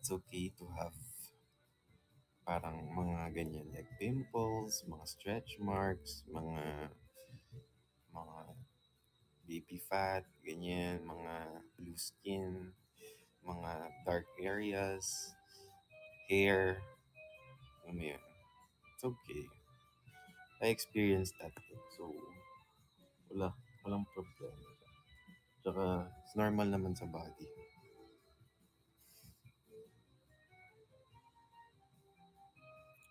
it's okay to have parang mga ganyan like pimples, mga stretch marks, mga baby fat, ganyan, mga blue skin, mga dark areas, hair, ano mo yun. It's okay. I experienced that too. So, wala, walang problema. Tsaka, it's normal naman sa body.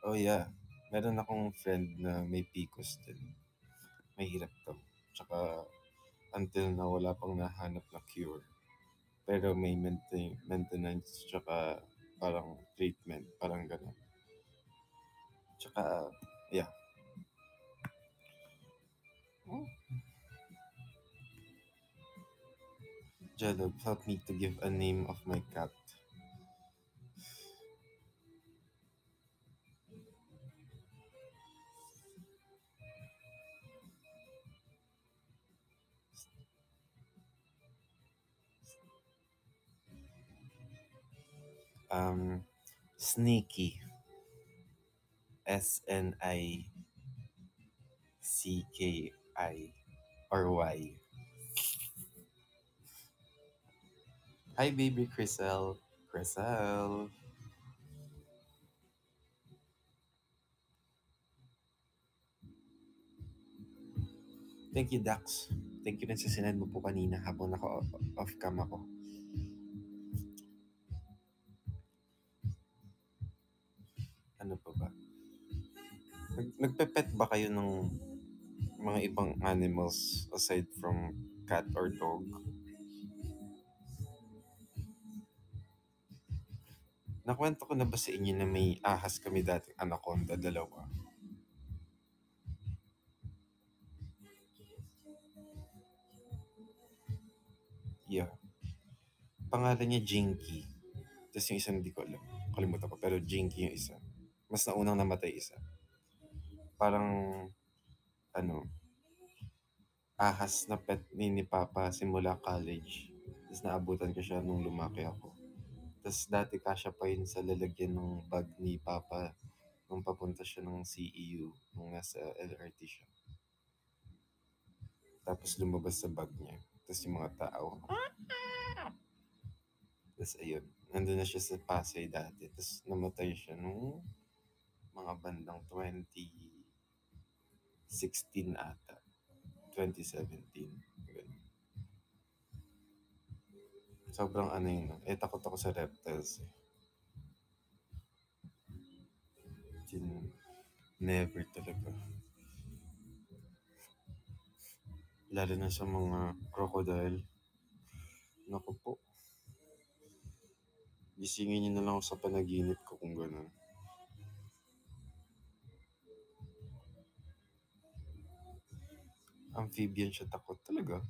Oh yeah, meron akong friend na may PCOS din. Mahirap to. Tsaka, until na wala pang nahanap na cure. Pero may maintenance tsaka parang treatment, parang gano'n. Tsaka, yeah. Oh, Jello, help me to give a name of my cat. Sneaky. Snicky or Y. Hi, baby Crisel. Crisel. Thank you, Dax. Thank you rin sa sinend mo po kanina habang naka-off cam ako. Ano pa ba? Nagpe-pet ba kayo ng mga ibang animals aside from cat or dog? Nakwento ko na ba sa inyo na may ahas kami dati, anaconda, dalawa? Yeah. Pangalan niya Jinky. Tapos yung isa hindi ko alam. Kalimutan ko. Pero Jinky yung isa. Mas naunang namatay isa. Parang, ano, ahas na pet ni Papa simula college. Tapos naabutan ko siya nung lumaki ako. Tapos dati kasya pa yun sa lalagyan ng bag ni Papa nung papunta siya ng CEU nung nasa LRT siya. Tapos lumabas sa bag niya. Tapos yung mga tao. Tapos ayun, nandun na siya sa Pasay dati. Tapos namatay siya nung mga bandang 2016 ata. 2017. Ganun. Sobrang ano yun. No? Takot ako sa reptiles. Never talaga. Lalo na sa mga crocodile. Naku po. Gisingin niyo na lang ako sa panaginip ko kung gano'n. Amphibian siya takot talaga.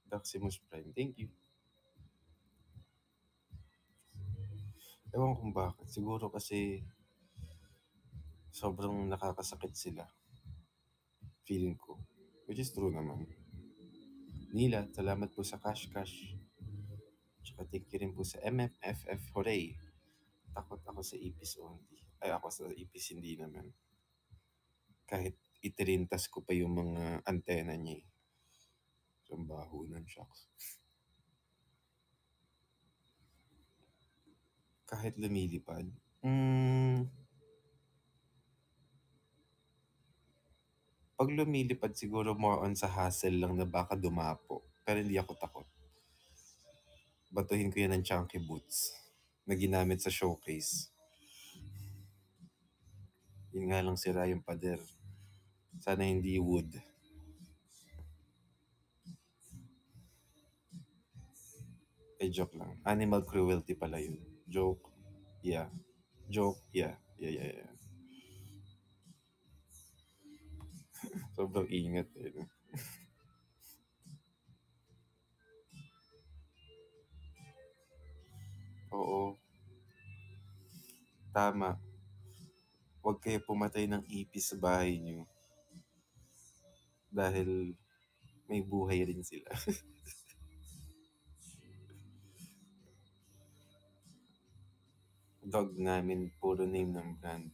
Daximus Prime. Thank you. Ewan kung bakit. Siguro kasi sobrang nakakasakit sila. Feeling ko. Which is true naman. Nila, salamat po sa Cash Cash. Tsaka thank you rin po sa MMFF. Hooray! Takot ako sa ipis only. Ay, ako sa ipis hindi naman. Kahit itirintas ko pa yung mga antena niya eh. So, ang baho ng shocks. Kahit lumilipad. Pag lumilipad siguro more on sa hassle lang na baka dumapo. Pero hindi ako takot. Batuhin ko yan ng chunky boots na ginamit sa showcase. Yun nga lang sira yung pader. Sana hindi wood. Joke lang. Animal cruelty pala yun. Joke. Yeah. Joke. Yeah. Yeah. Sobrang ingat eh. No? Oo. Tama. Huwag kayo pumatay ng ipis sa bahay niyo. Dahil may buhay rin sila. dog namin puro name ng brand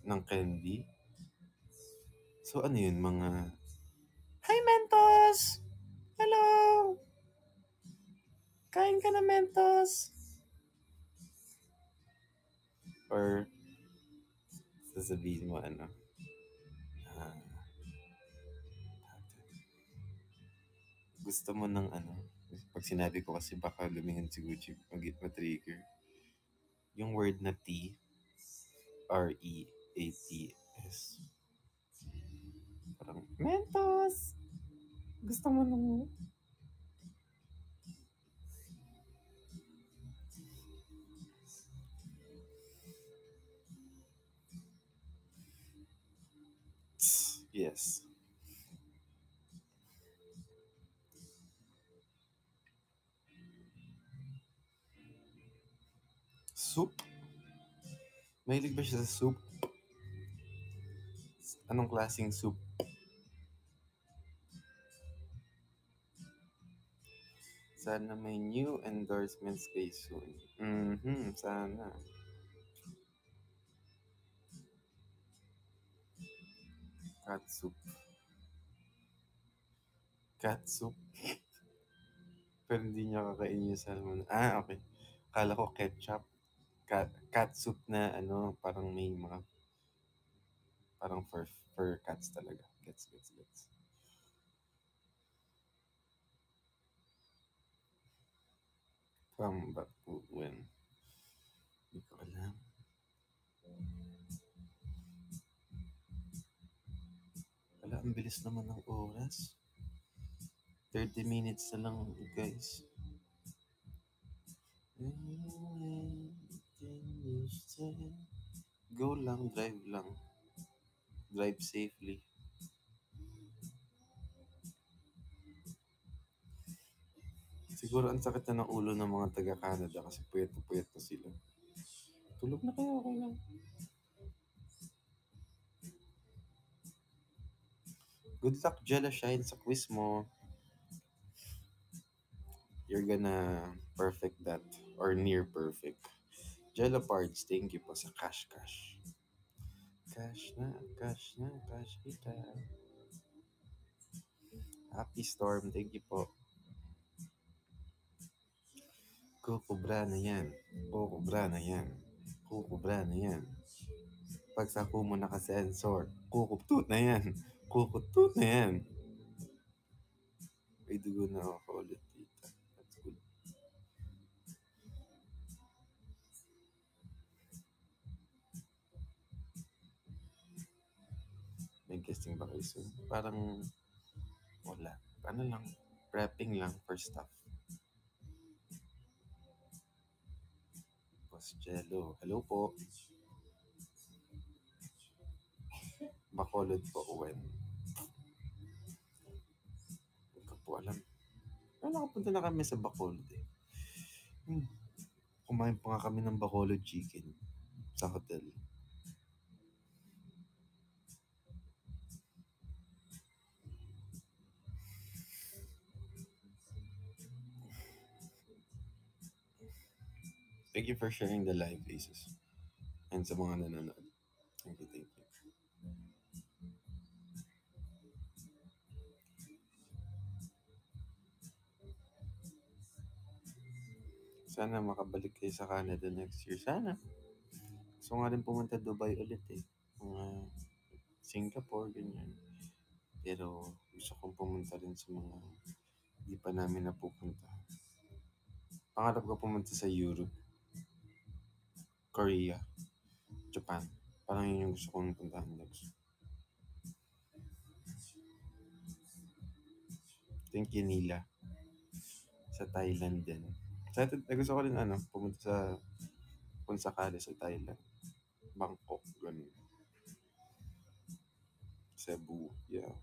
ng candy. So ano yun, mga, "Hi Mentos! Hello! Kain ka na Mentos!" Or sasabihin mo ano, ah, gusto mo ng ano, pag sinabi ko kasi baka lumingon si Gucci, ma-trigger. Yung word na T, Reats. Parang, Mentos! Gusto mo ng... Yes. Soup? Mahilig ba siya sa soup? Anong klaseng soup? Sana may new endorsements kay soon. Sana. Cat soup. Cat soup. Pero hindi niya kakainin yung salmon. Ah, okay. Kala ko ketchup. Cat soup na ano, parang may mga, parang fur cats talaga. Gets. Pambapuan. Hindi ko alam. Wala, ang bilis naman ng oras. 30 minutes na lang, guys. Go lang, drive lang. Drive safely. Siguro ang sakit na ng ulo ng mga taga-Canada kasi puyat na sila. Tulog na kayo, okay lang. Good luck, Jella Shine, sa quiz mo. You're gonna perfect that or near perfect. Jello Parts, thank you po sa cash. Cash kita. Happy Storm, thank you po. Kukubra na yan. Kukubra na yan. Pagsako mo naka-sensor, kukuptut na yan. Kukutut na yan. May dugo na ako ulit dito. That's good. May guesting ba kayo soon? Parang wala. Ano lang, prepping lang for stuff. Boss Jello, hello po. Bacolod po, when? Hindi ko po alam. Nakapunta na kami sa Bacolod eh. Kumain pa nga kami ng Bacolod chicken sa hotel. Thank you for sharing the live faces. And sa mga nanonood. Thank you. Sana makabalik kayo sa Canada next year. Sana. Gusto nga rin pumunta Dubai ulit eh. Mga Singapore, ganyan. Pero gusto kong pumunta rin sa mga hindi pa namin napupunta. Pangarap ko pumunta sa Europe, Korea, Japan. Parang yun yung gusto kong puntahan next. Thank you, Nila. Sa Thailand din. Gusto ko rin pumunta kung sakali sa Thailand. Bangkok, ganun. Cebu, yeah.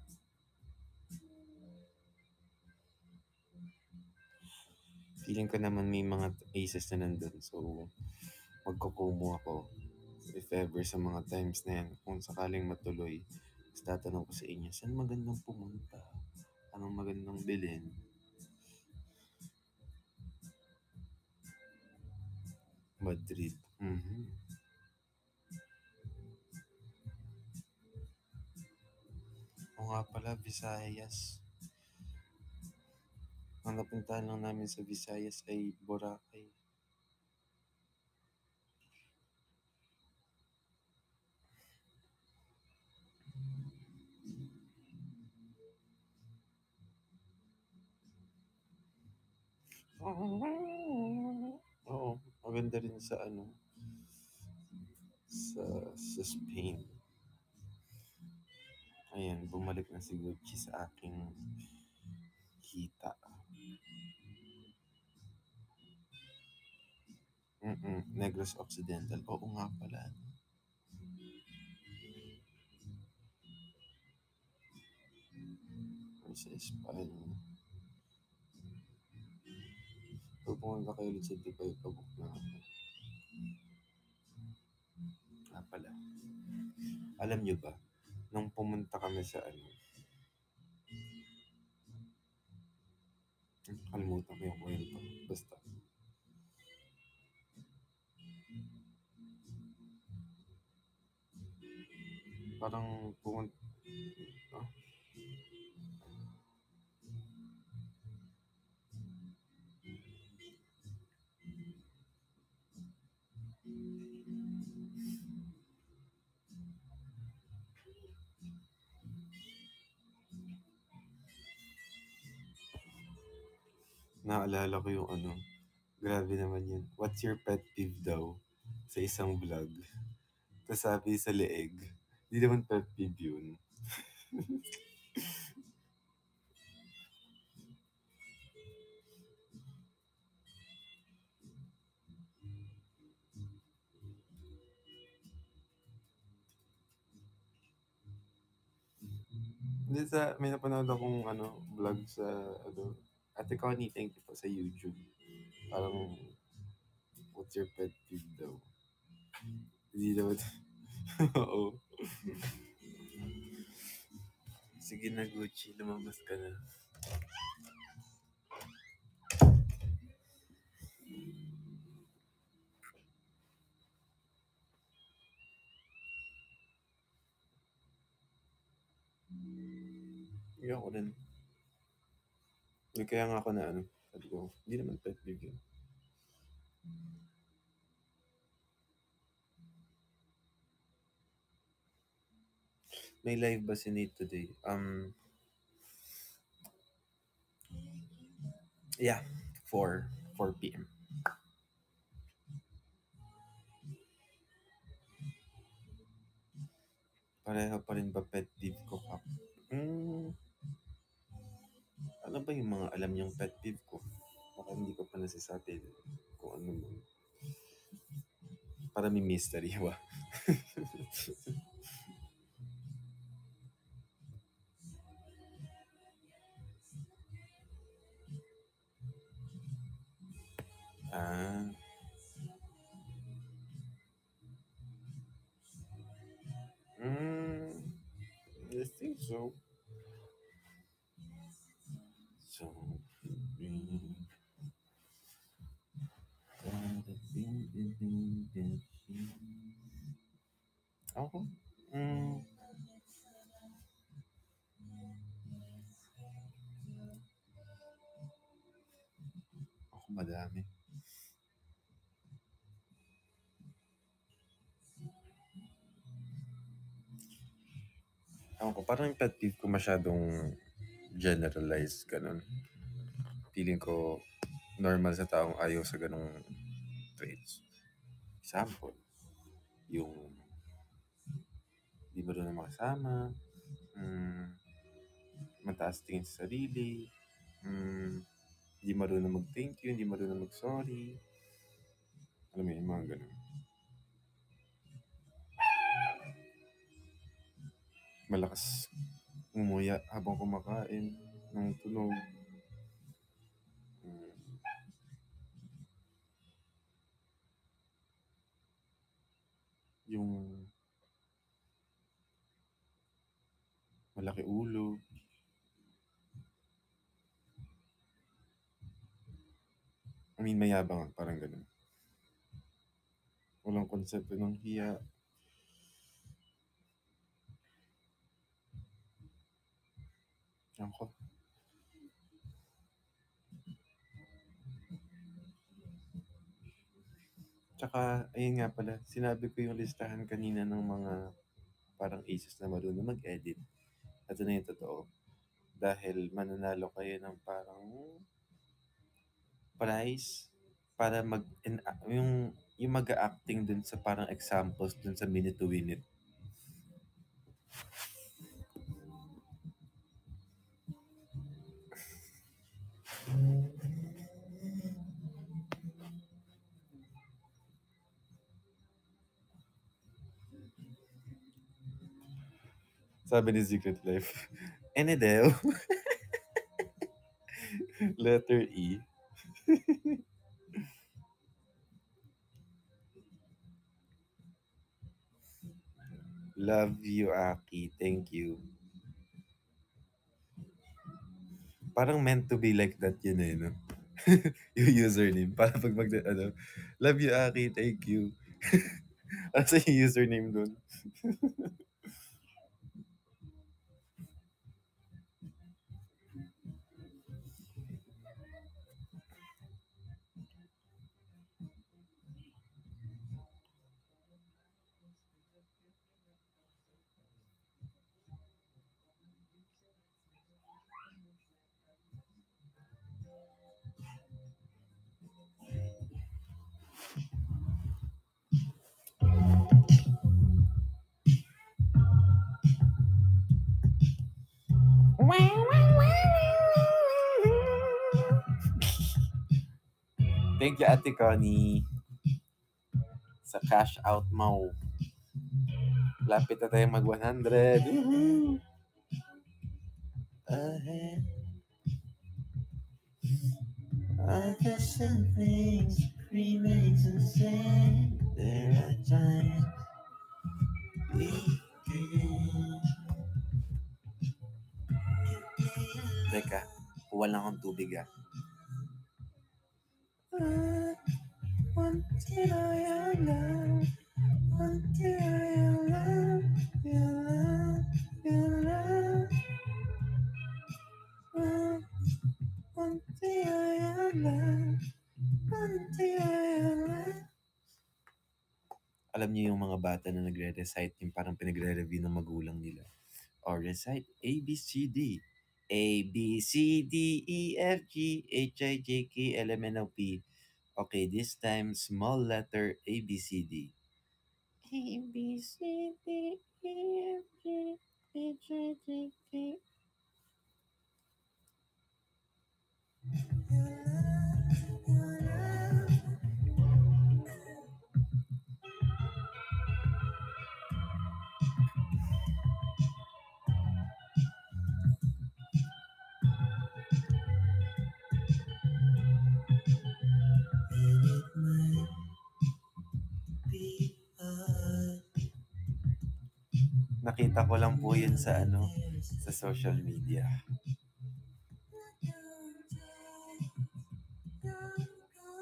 Feeling ko naman may mga aces na nandun. So, magkukumo ako. If ever sa mga times na yan, kung sakaling matuloy, tapos tatanong ko sa inyo, saan magandang pumunta? Anong magandang bilhin? Madrid. Mhm. Oo nga pala, Visayas. Ang napuntahan lang namin sa Visayas ay Boracay. Oo, maganda rin sa ano, sa Spain. Ayan, bumalik na si Gucci sa aking kita. Negros Occidental. Oo nga pala. Sa Espanya. Pag pumunta kayo ulit sa Dubai, pabook na ako. Nga pala. Alam nyo ba, nung pumunta kami sa ano, kalimutan ko yung kwento. Basta, parang pumunta, ah, naalala ko yung ano, grabe naman yun. What's your pet peeve daw? Sa isang vlog. Tapos sabi sa leeg, di naman pet peeve yun. Hindi may napanood akong ano, vlog sa ano, Ate Connie, thank you po sa YouTube. Parang, what's your pet peeve daw? Hindi naman. Oo. Sige na, Gucci, lumabas ka na. Hindi ako rin. Kaya nga ako na ano, sabi ko, hindi naman pet peeve yun. May live ba si Nate today? Yeah, 4 p.m. Pareho pa rin ba pet peeve ko, Kap? Hmm, ano ba yung mga alam niyong pet peeve ko? Baka hindi ko pa nasasabi kung ano mo. Para may mystery, ba? Ah, mm, I think so. So, ako, mm, ako madami. Ako, parang yung pet peeve ko masyadong generalized, ganun. Feeling ko normal sa taong ayaw sa ganung traits. Example, yung di marunong makasama, mm, mataas tingin sa sarili, di marunong mag-thank you, di marunong mag-sorry. Alam mo yun, mga ganun. Malakas umuya habang kumakain ng tunog. Mm, yung malaki ulo. I mean, mayabang, parang ganun. Walang konsepto ng hiya. Ako. Tsaka, ayun nga pala, sinabi ko yung listahan kanina ng mga parang aces na marunong mag-edit. Ito na yung totoo. Dahil mananalo kayo ng parang prize para yung mag-acting dun sa parang examples dun sa minute to win it. Sabi ni Secret Life. Enedel. Letter E. Love you, Aki. Thank you. Parang meant to be like that yun eh, no? Yung username. Para pag love you, Aki. Thank you. Ano sa yung username dun? Thank you, Ate Connie, sa cash out mo. Lapit na tayo mag 100. Woohoo! Ahead. I guess some things remain the same. There are times we can. Teka, kuha lang akong tubig ah. Until I love, until I love, your love, your love. Until I love, until I love. Alam niyo yung mga bata na nagre-recite, yung parang pinagre-review ng magulang nila. Or recite A, B, C, D. A, B, C, D, E, F, G, H, I, J, K, L, M, N, O, P. Okay, this time, small letter A, B, C, D. A, B, C, D, E, F, G, H, I, J, K. Nakita ko lang po yun sa sa social media.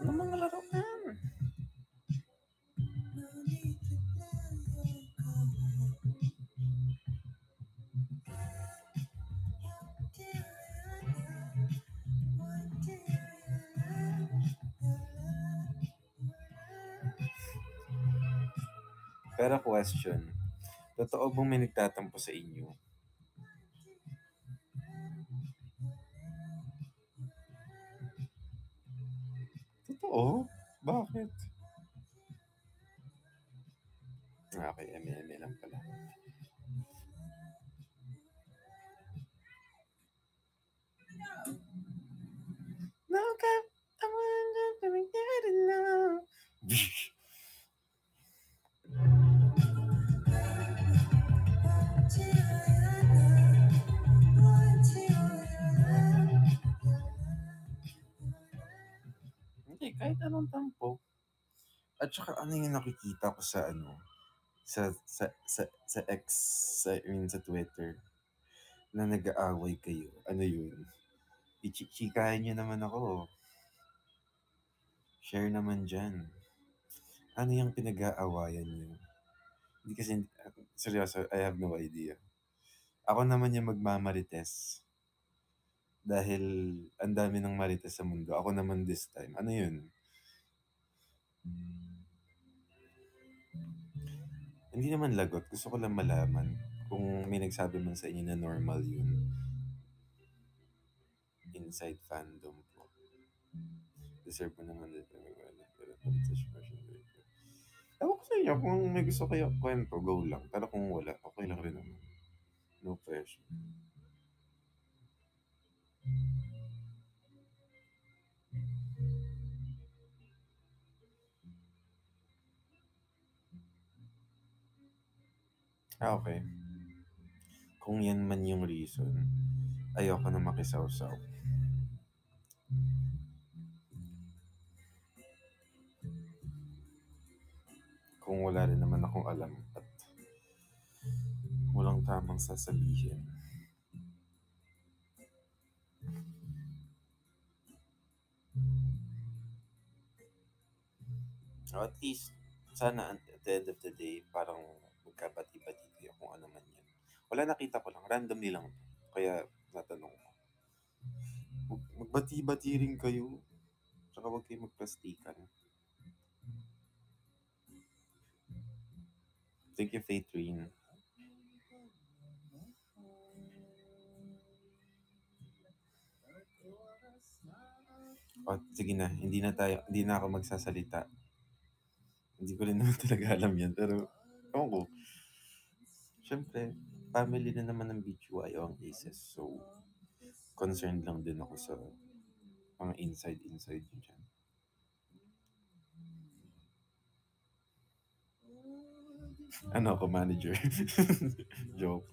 Ano mga laruan? Pero question, totoo bang may nagtatampo sa inyo? Totoo? Bakit? Okay, eme lang pala. No cap, I want to get it now. Hindi, kahit anong tampo. At saka ano yung nakikita ko sa sa X, I mean sa Twitter, na nag-aaway kayo. Ano yun? Ichichikahin nyo naman ako. Share naman dyan. Ano yung pinag-aawayan niyo? Hindi kasi, seryoso, I have no idea. Ako naman yung magmamarites. Dahil ang dami ng marites sa mundo. Ako naman this time. Ano yun? Hindi naman lagot. Gusto ko lang malaman kung may nagsabi man sa inyo na normal yun. Inside fandom po. Deserve mo naman din. Ewan ko sa inyo, kung may gusto kayo kwento, go lang. Pero kung wala, okay lang rin naman. No pressure. Okay. Kung yan man yung reason, ayoko na makisawsaw. Kung wala rin naman akong alam at walang tamang sasabihin. O at least, sana at the end of the day, parang magkabati-bati kayo kung ano man yan. Wala, nakita ko lang, randomly lang. Kaya natanong ko. Magbati-bati rin kayo. Tsaka huwag kayo magplastikan. Thank you, Faith Reen. O, sige na, hindi na ako magsasalita. Hindi ko rin naman talaga alam yan, pero, ewan ko. Siyempre, family na naman ng BGYO ang Aces, so, concerned lang din ako sa mga inside yun dyan. Ano ako, manager? Joke.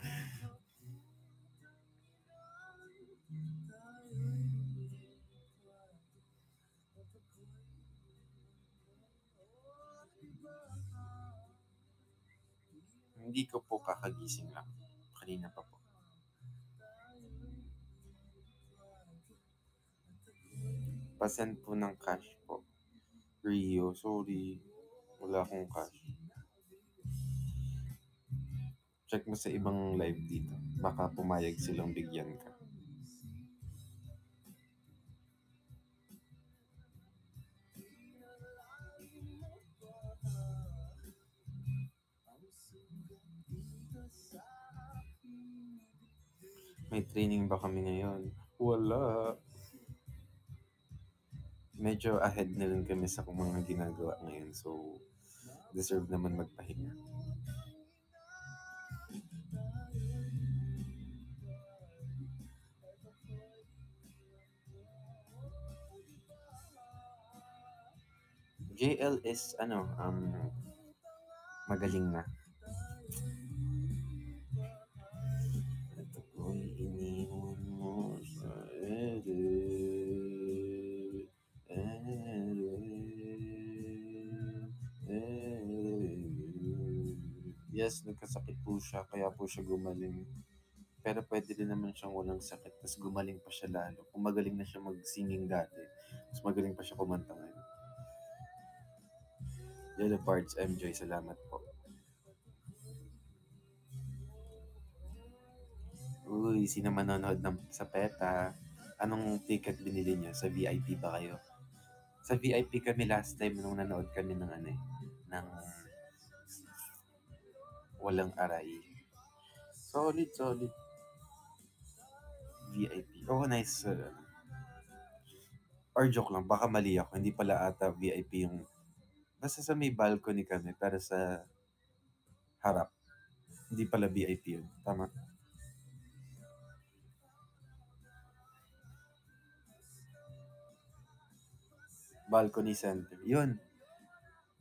Hindi ko po kakagising lang. Kanina pa po. Pasend po ng cash po. Rio, sorry. Wala akong cash. Check mo sa ibang live dito. Baka pumayag silang bigyan ka. May training ba kami ngayon? Wala. Medyo ahead na rin kami sa kung mga ginagawa ngayon. So, deserve naman magpahinga. JL is, magaling na. Ito po'y iniwan mo sa ere. Yes, nagkasakit po siya, kaya po siya gumaling. Pero pwede din naman siyang walang sakit, tapos gumaling pa siya lalo. Kung magaling na siya mag-singing dati, mas magaling pa siya kumanta ngayon. Yellow Parts, MJ, salamat po. Uy, sino manonood sa PETA? Anong ticket binili niyo? Sa VIP ba kayo? Sa VIP kami last time nung nanood kami ng ng Walang Aray. Solid, solid. VIP. Oh, nice. Or joke lang, baka mali ako. Hindi pala ata VIP yung... Basta sa may balcony kami, pero sa harap. Hindi pala VIP yun. Tama. Balcony center. Yun.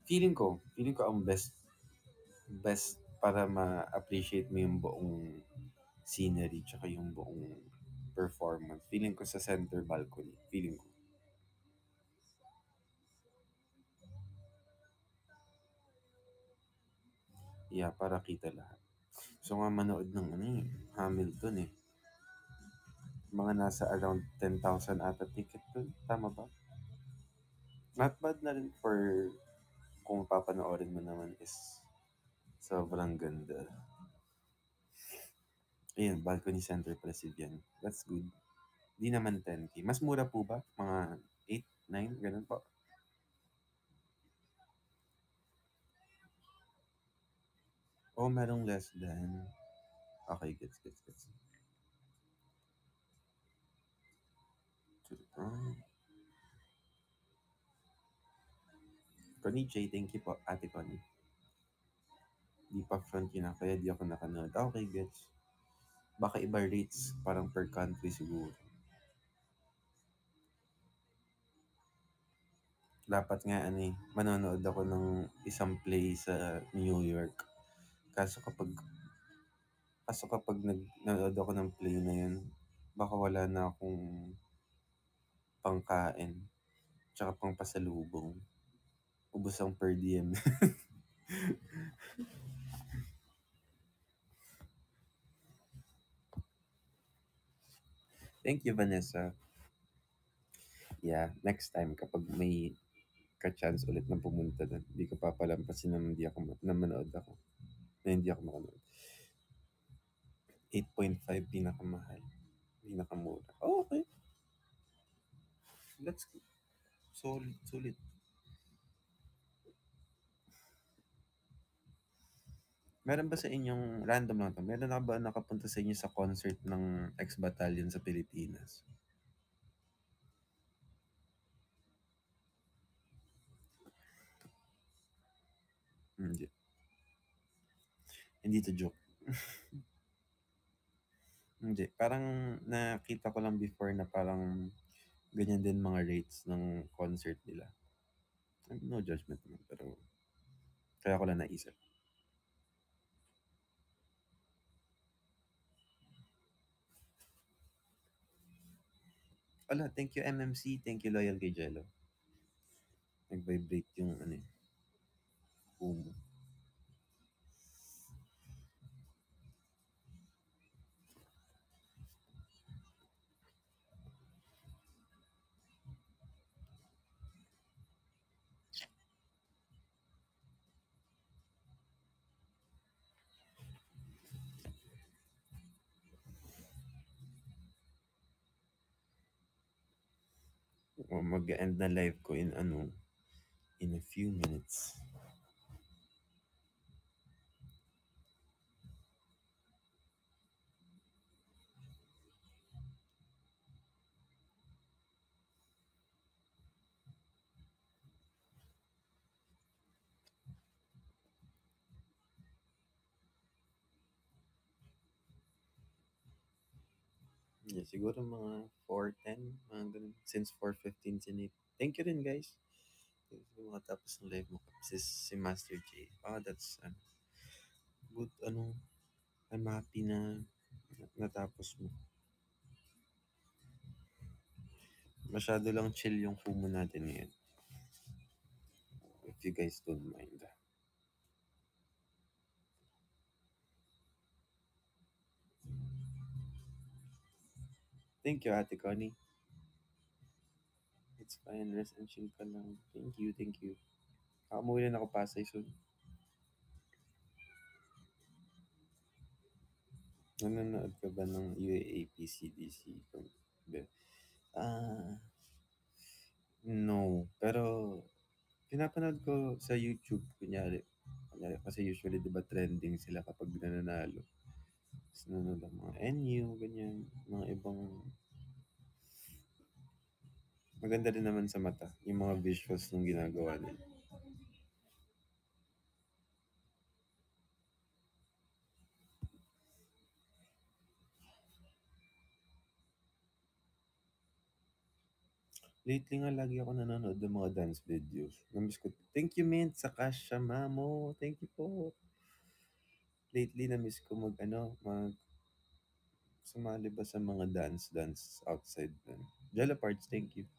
Feeling ko ang best para ma-appreciate mo yung buong scenery tsaka yung buong performance. Feeling ko sa center balcony. Feeling ko. Yeah, para kita lahat. So nga manood ng Hamilton eh. Mga nasa around 10,000 ata ticket dun. Tama ba? Not bad na rin for kung papanoorin mo naman is sobrang ganda. Ayun, balcony center pala si Vian. That's good. Di naman 10K. Mas mura po ba? Mga 8, 9, ganun po. Oh, merong less than. Okay, gets. Ah, Connie J, thank you po, Ate Connie. Di pa front yun na, kaya di ako nakanood. Okay, gets. Baka iba rates, parang per country siguro. Dapat nga ano eh, manonood ako ng isang play sa New York. Kaso kapag nanood ako ng play na yun, baka wala na akong pangkain, tsaka pang pasalubong. Ubus ang per diem. Thank you, Vanessa. Yeah, next time kapag may ka-chance ulit na pumunta doon, hindi ko papalampasin na hindi ako na manood ako. Na hindi ako makanood. 8.5 pinakamahal. Pinakamura. Oh, okay. That's good. Solid. Meron ba sa inyong, random lang to, meron na ba nakapunta sa inyo sa concert ng X-Battalion sa Pilipinas? Hindi. Hindi to joke. Hindi. Parang nakita ko lang before na parang ganyan din mga rates ng concert nila. No judgment naman, pero kaya ko lang naisip. Wala, thank you MMC, thank you Loyal kay Jello. Nag-vibrate yung ano eh, boom. Mag-end na live ko in ano, in a few minutes. Yeah, siguro mga 4:10, mga ganun. Since 4:15 sinit. Thank you rin guys. Thank you mga tapos ng live mo. Si Master J. That's good, ano, I'm happy na natapos mo. Masyado lang chill yung FOMO natin ngayon. If you guys don't mind. Thank you, Ate Connie. It's fine, rest and chill ka lang. Thank you. Umuwi na ako Pasay soon. Nanonood ka ba ng UAAP CDC? Ah, no. Pero, pinapanood ko sa YouTube, kunyari kasi usually, di ba, trending sila kapag nananalo. Tapos nanonood ang mga NU, ganyan, mga ibang, maganda rin naman sa mata, yung mga visuals ng ginagawa nila. Lately nga, lagi ako nanonood ng mga dance videos. Namiss ko. Thank you, Mint, sa Kasha Mamo. Thank you po. Lately, namiss ko sumali ba sa mga dance outside na. Jello Parts, thank you.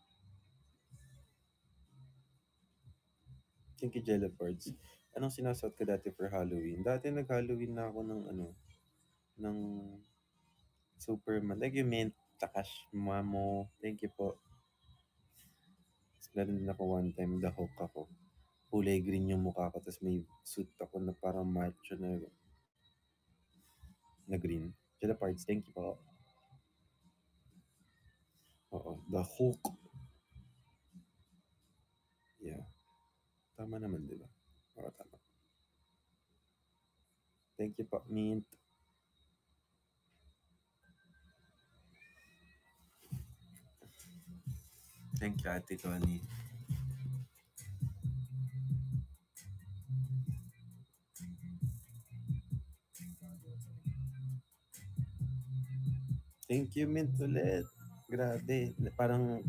Thank you, Jello Parts. Anong sinasuot ka dati for Halloween? Dati nag-Halloween na ako ng Superman. Thank you, Mint. Takash Mamo. Thank you po. Meron din ako one time, the Hulk ako. kulay green yung mukha ko tapos may suit ako na parang macho na green. Jello parts, thank you po. Oo, the Hulk. Yeah. Tama naman, di ba? Oo, tama. Thank you po, Mint. Thank you, Ate Connie. Thank you, Mint, ulit. Grabe. Parang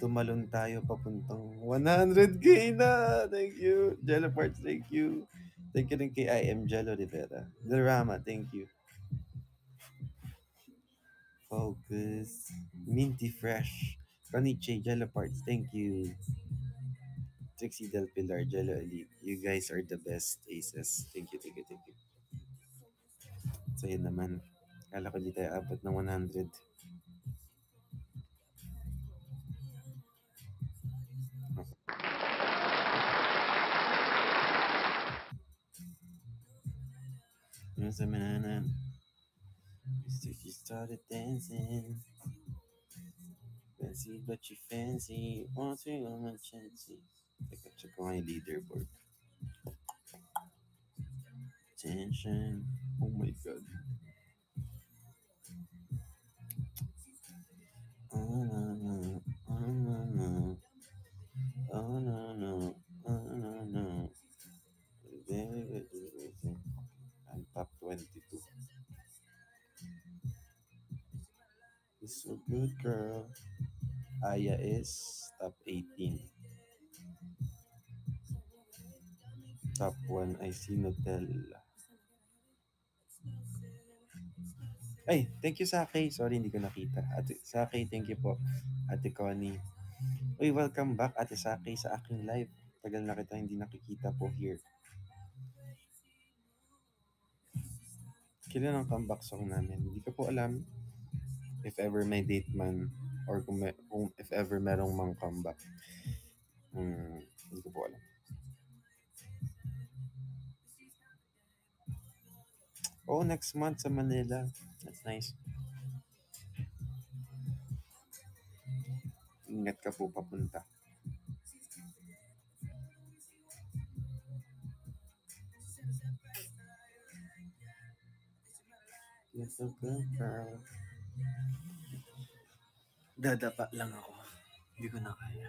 tumalon tayo papuntang 100K na. Thank you. Jello Parts, thank you. Thank you rin kay I am Jello Rivera. Dorama, thank you. Focus. Minty Fresh. Konichi, Jello Parts, thank you. Trixie Del Pilar, Jello Elite. You guys are the best aces. Thank you, thank you, thank you. So yun naman. Kala ko di tayo abot ng 100. Yung sa manana. She started dancing. Fancy but you fancy. Want to on my chances. Teka, check ko nga yung leaderboard. Tension. Oh my god. Oh no no. Oh no no. Oh no no. Oh no no. I'm top 22. It's so good, girl. Aya is top 18. Top 1 ay si Nutella. Ay, thank you Saki. Sorry, hindi ko nakita. Ate Saki, thank you po. Ate Connie. Uy, welcome back Ate Saki sa aking live. Tagal na kita hindi nakikita po here. Kailan ang comeback song namin? Hindi ko po alam. If ever may date man or kung if ever merong mang comeback. Hindi ko po alam. Oh, next month sa Manila. That's nice. Ingat ka po papunta. You're so good, girl. Dadapa lang ako. Hindi ko na kaya.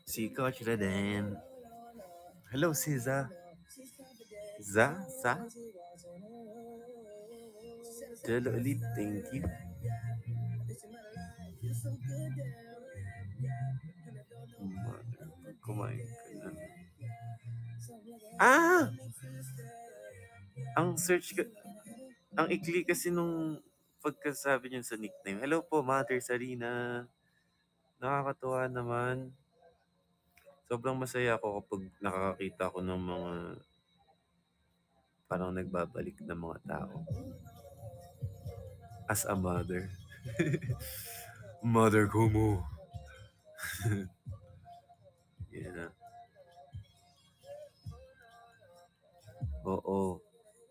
Si Coach Reden. Hello, Siza. Za? Jello Elite, thank you. Kumain ka na. Ah! Ang search ka, ang ikli kasi nung pagkasabi niyo sa nickname. Hello po, Mother Sarina. Nakakatuwa naman. Sobrang masaya ako kapag nakakakita ko ng mga parang nagbabalik na mga tao. As a mother. Mother ko mo. Yeah. Oo.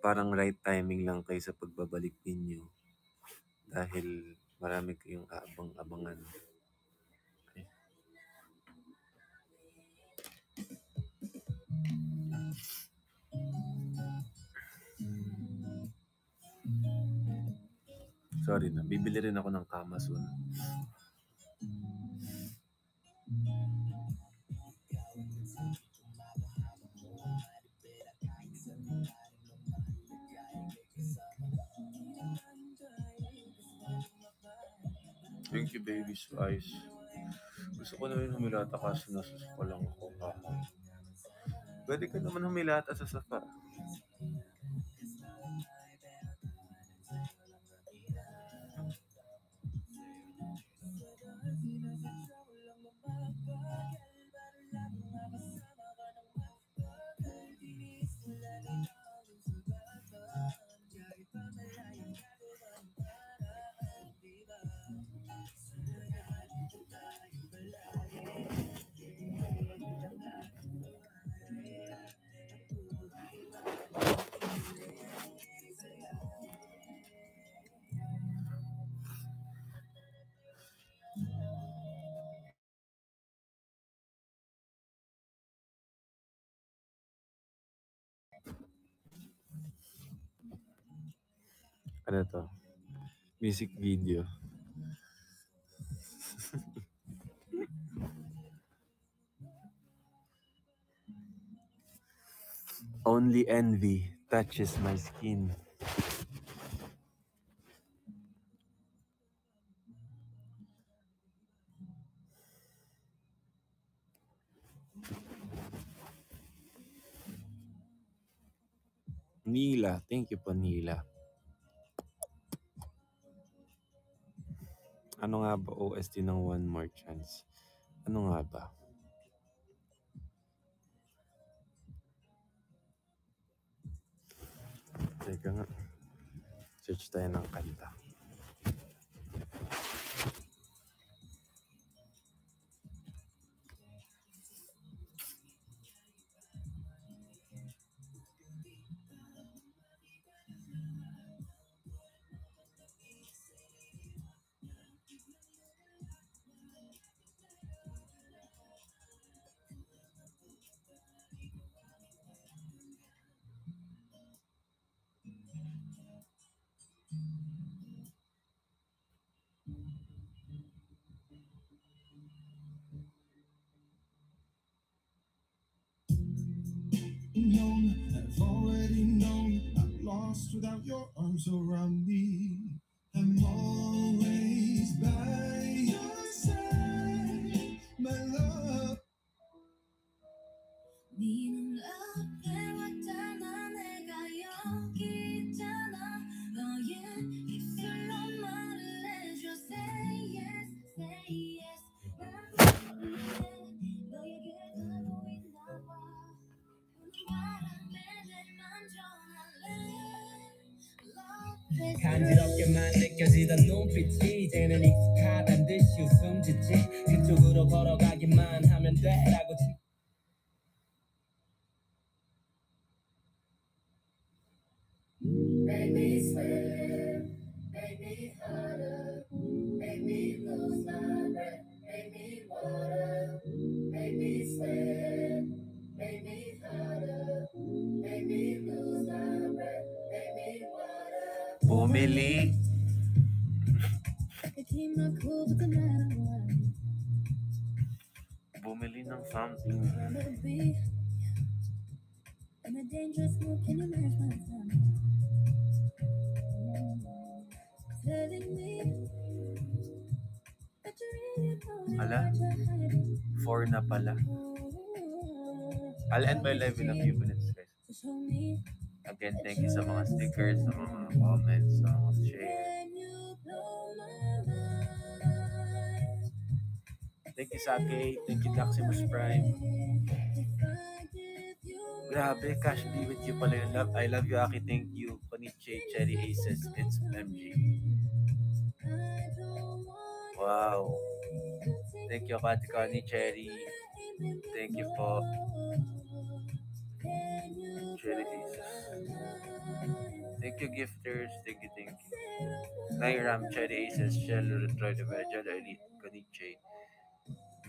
Parang right timing lang kayo sa pagbabalik ninyo. Dahil marami kayong abang-abangan. Okay. Sorry na, bibili rin ako ng kama soon. Thank you, baby spice. Gusto ko na rin humilata kaso nasa spa lang ako. Pwede ka naman humilata sa sapa. Ano to? Music video. Only envy touches my skin. Nila. Thank you po, Nila. Ano nga ba OST ng One More Chance? Ano nga ba? Teka nga. Search tayo ng kanta. I've already known I'm lost without your arms around me. I'm always by your side, my love. 네 눈앞에 왔잖아 내가 여기 있잖아 너의 입술로 말을 해줘 say yes 난 몰래 너에게 가고 있나 봐 바람에 날 만져날래 간지럽게만 느껴지던 눈빛이 이제는 익숙하단 듯이 웃음 짓지 그쪽으로 걸어가기만 하면 돼라고 Make me swim, make me harder, make me lose my breath, make me water, make me swim, make me harder, make me lose my breath, make me water. Bumili. Bumili ng something. I'm a dangerous move, can you match my time? Telling me that you really know Ala, 4 na pala. I'll end my live in a few minutes, guys. Again, thank you sa mga stickers, sa mga comments, sa mga share. Thank you, Sake. Thank you, Maximus Prime. Grabe, Cash be with you pala yung love. I love you, Aki. Thank you. Konichi, Cherry Aces. It's MG. Wow. Thank you, Kati Connie, Cherry. Thank you po. Cherry Aces. Thank you, gifters. Thank you, thank you. Nairam, Cherry Aces, Shell, Troy, Jello, Elite, Konichi.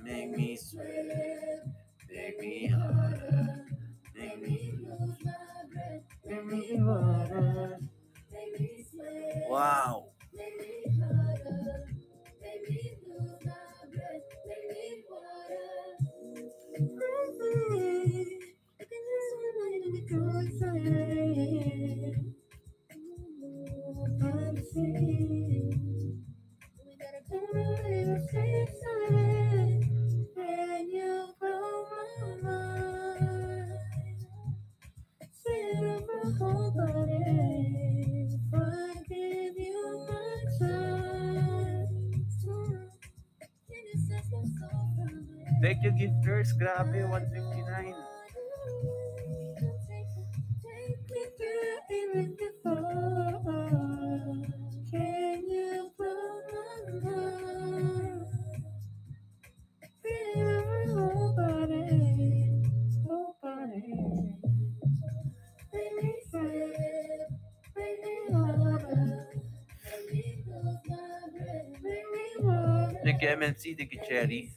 Make me sweat. Make me harder. Make me lose my breath. Make me water. Make me sweat. Wow. Make me harder. Make me lose my breath. Make me water. I can just remind me go excited. I'm free. We gotta turn around. Thank you, gifters. Grabe, 159. Can you blow my mind? Nobody. Make me sweat, make me harder, make me lose my breath, make me water. Thank you, MNC. Thank you, Cherry.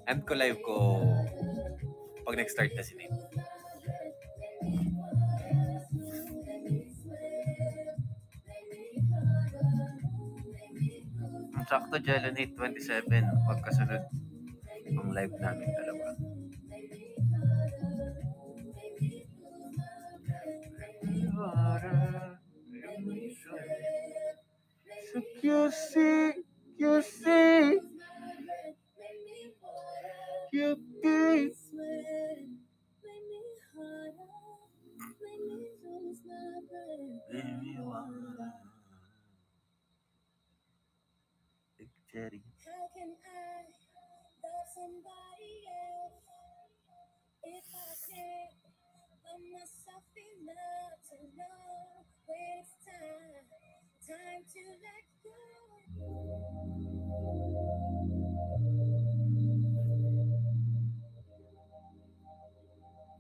End ko live ko pag nag-start na si Nate. Ang sakto, Jello Nate, 27. Pagkasunod ang live namin dalawa. So you see, you be. Cherry. How can I love somebody else if I can't love myself enough to know when it's time to let go?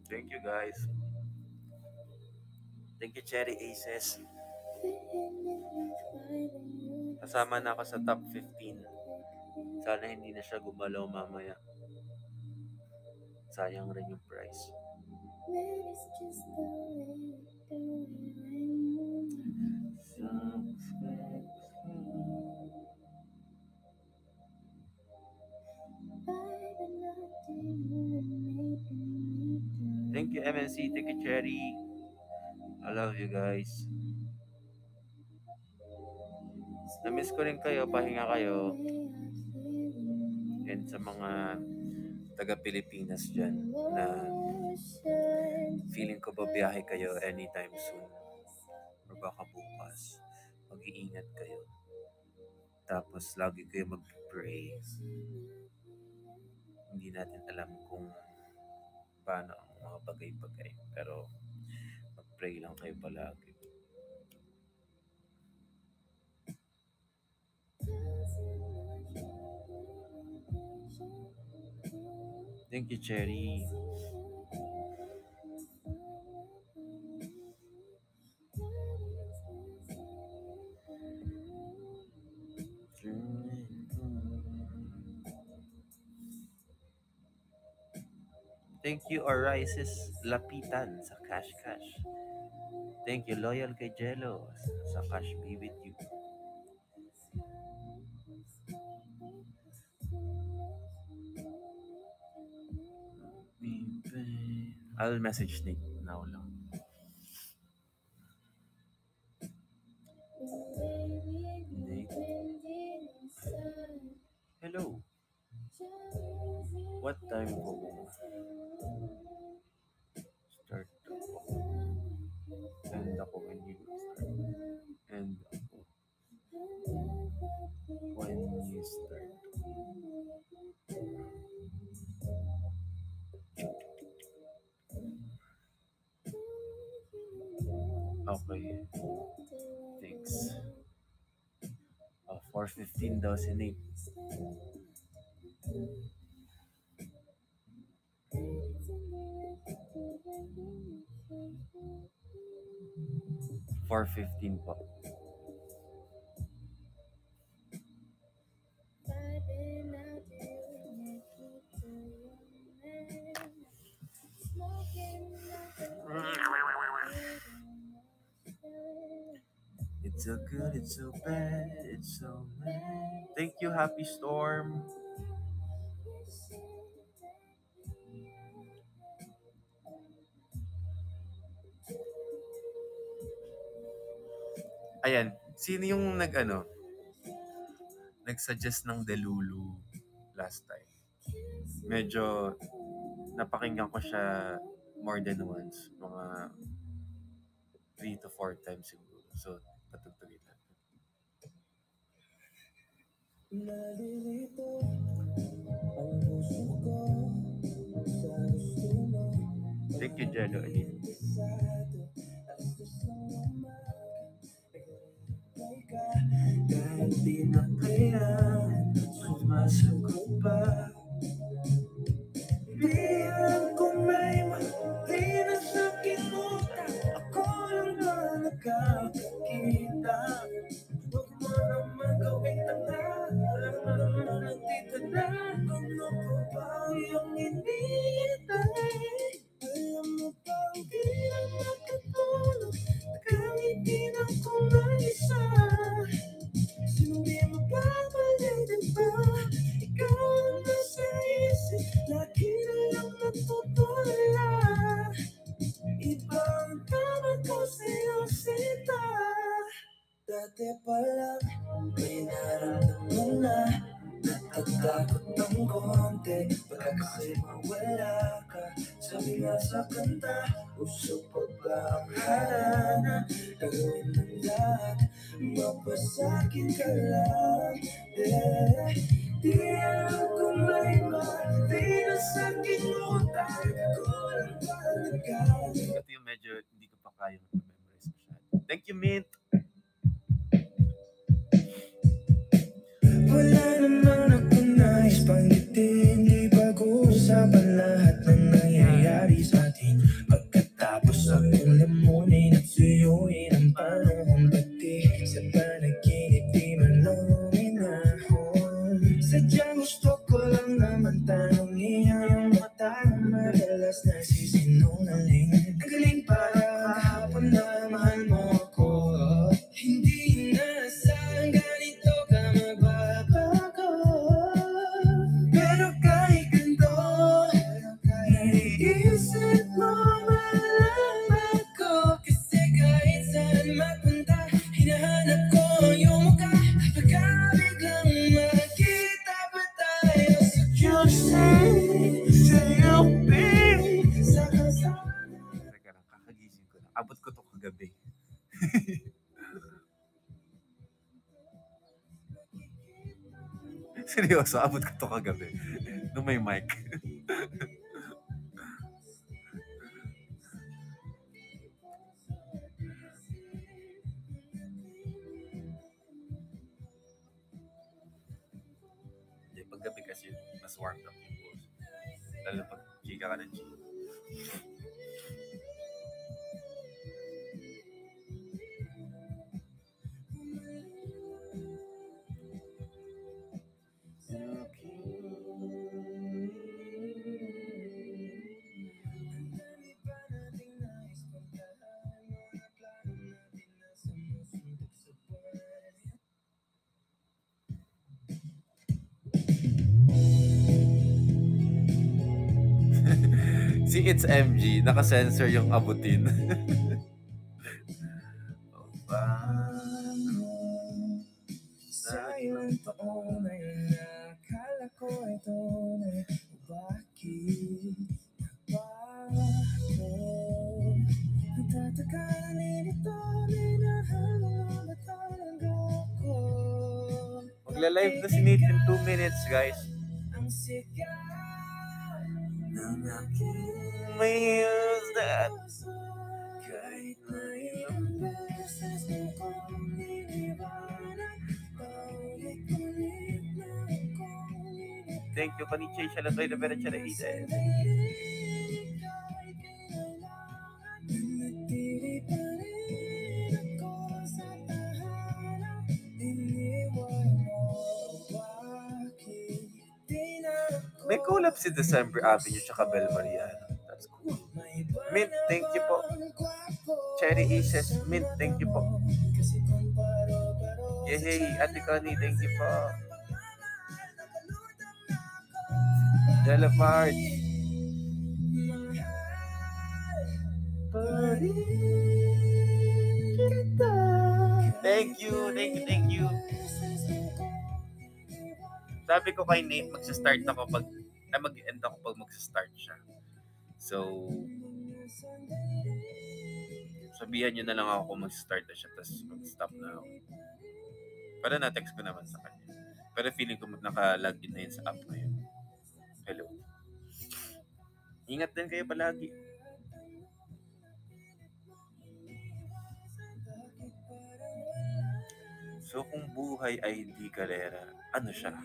Thank you, guys. Thank you, Cherry Aces. Kasama na ako sa top 15. Sana hindi na siya gumalaw mamaya. Sayang rin yung price. Thank you, MNC. Thank you, Cherry. I love you guys. Na-miss ko rin kayo. Pahinga kayo. And sa mga taga-Pilipinas dyan na feeling ko babiyahe kayo anytime soon. Or baka bukas. Mag-iingat kayo. Tapos lagi kayo mag-pray. Hindi natin alam kung paano ang mga bagay-bagay. Pero mag-pray lang kayo palagi. Thank you, Cherry. Thank you, Orisis Lapitan sa Cash Cash. Thank you, Loyal kay Jello sa Cash Be With You. I'll message Nick now lang. Nick. Hello. What time ko start ako? End ako when you start. End ako when you start. Okay. Thanks. 4:15 daw si Nate. $4.15 po. It's so good, it's so bad, it's so bad. Thank you, Happy Storm. Ayan, sino yung nag-suggest ng Delulu last time? Medyo napakinggan ko siya more than once, mga 3 to 4 times siguro. So, patugtugin natin. Thank you, Jello. Kahit di na kaya, sumasagot pa. Bilang kung may mali na sa kinuta, ako lang ba nakakakita? Huwag mo naman gawing tanga, alam mo naman nagtitala. Ano po ba yung hinihintay? Alam mo ba hindi na makatulog, nakangiti na kung mag-isa. Sino di mapapalitin pa? Ikaw ang nasa isip, lagi na lang natutula. Ibang tama ko sa'yo, sita. Dati pa lang, may nararamdaman na natatakot ng konti. Baka kasi mawala ka. Sabi nga sa kanta, uso pa ba ang harana? Gagawin ng lahat, mapasakin ka lang. Di alam kung may mali na sa kinutan. Kulang pa nagkakaroon. Ito yung medyo hindi ko pa kayang memorize masyado. Thank you, Mint. Wala naman ako nais panggitin, di pag-uusapan lahat ng nangyayari sa atin. Pagkatapos akong lamunin at suyuin ang panahon, pati sa panaginip di man lang uminahon. Sadyang gusto ko lang naman tanongin ang mata na madalas nagsisinungaling. Ang galing para kahapon na mahal mo ako. Hindi inaasahan ganito ka magbabago. Pero kahit ganito, naiisip mo malaman ko. Kasi kahit saan mapunta, hinahanap ko yung mukha. Pagka biglang makita pa tayo sa QC, sa'yo, babe. Sa kasama. Teka lang, kakagising ko lang. Abot ko to kagabi. Seryoso, abot ko to kagabi. Nung may mic. Hindi, paggabi kasi mas warmed up yung boss. Lalo pag chika ka ng chika. Si It's MG, naka-sensor yung abutin. Sa ilang taon ay nakala ko ito na bakit nagbago. Nagtataka rin ito, minahal ba talaga ako? Magla-live na si Nate in 2 minutes, guys. Ang sigaw ng aking May use that. kahit na ilang beses akong iniwanan, paulit-ulit na akong inip. Thank you, Paniche. Shalatoy na pera siya na Eden. Kahit kailangan, nanatili pa rin ako sa tahanan. Iniwan mo, bakit di na ako May collab si December Avenue tsaka Bel Mariano. That's cool. Mint, thank you po. Cherry Aces, Mint, thank you po. Yehey, Ate Connie, thank you po. Della Parts. Thank you, thank you, thank you. Sabi ko kay Nate, magsa-start ako pag mag-end ako pag magsa-start siya. So, sabihan niyo na lang ako kung mag-start na siya tapos mag-stop na ako. Pero na-text ko naman sa kanya. Pero feeling ko naka-login na yun sa app ngayon. Hello. Ingat din kayo palagi. So kung buhay ay di karera, ano siya?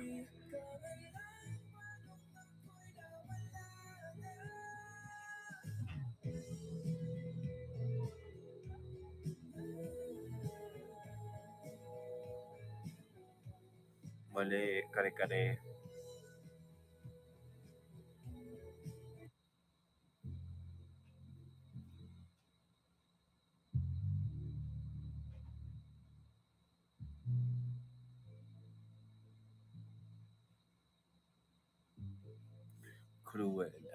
Mali, kare-kare. Cruel.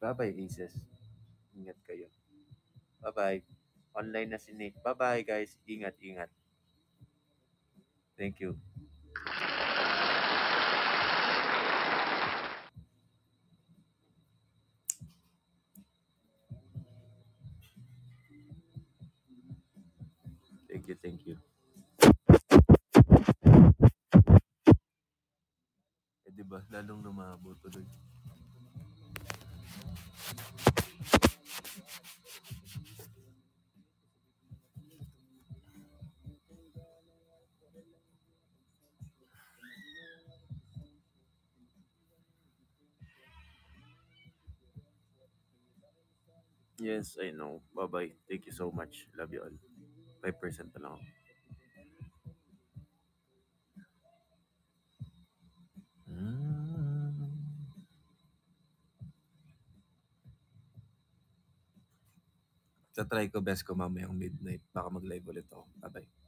Bye-bye, Aces. Ingat kayo. Bye-bye. Online na si Nick. Bye-bye, guys. Ingat, ingat. Thank you. Thank you, thank you. Eh, diba? Lalong lumabo tuloy. Yes, I know. Bye-bye. Thank you so much. Love you all. 5% pa lang ako. Sa try ko best ko mamayang midnight. Baka mag-live ulit ako. Bye-bye.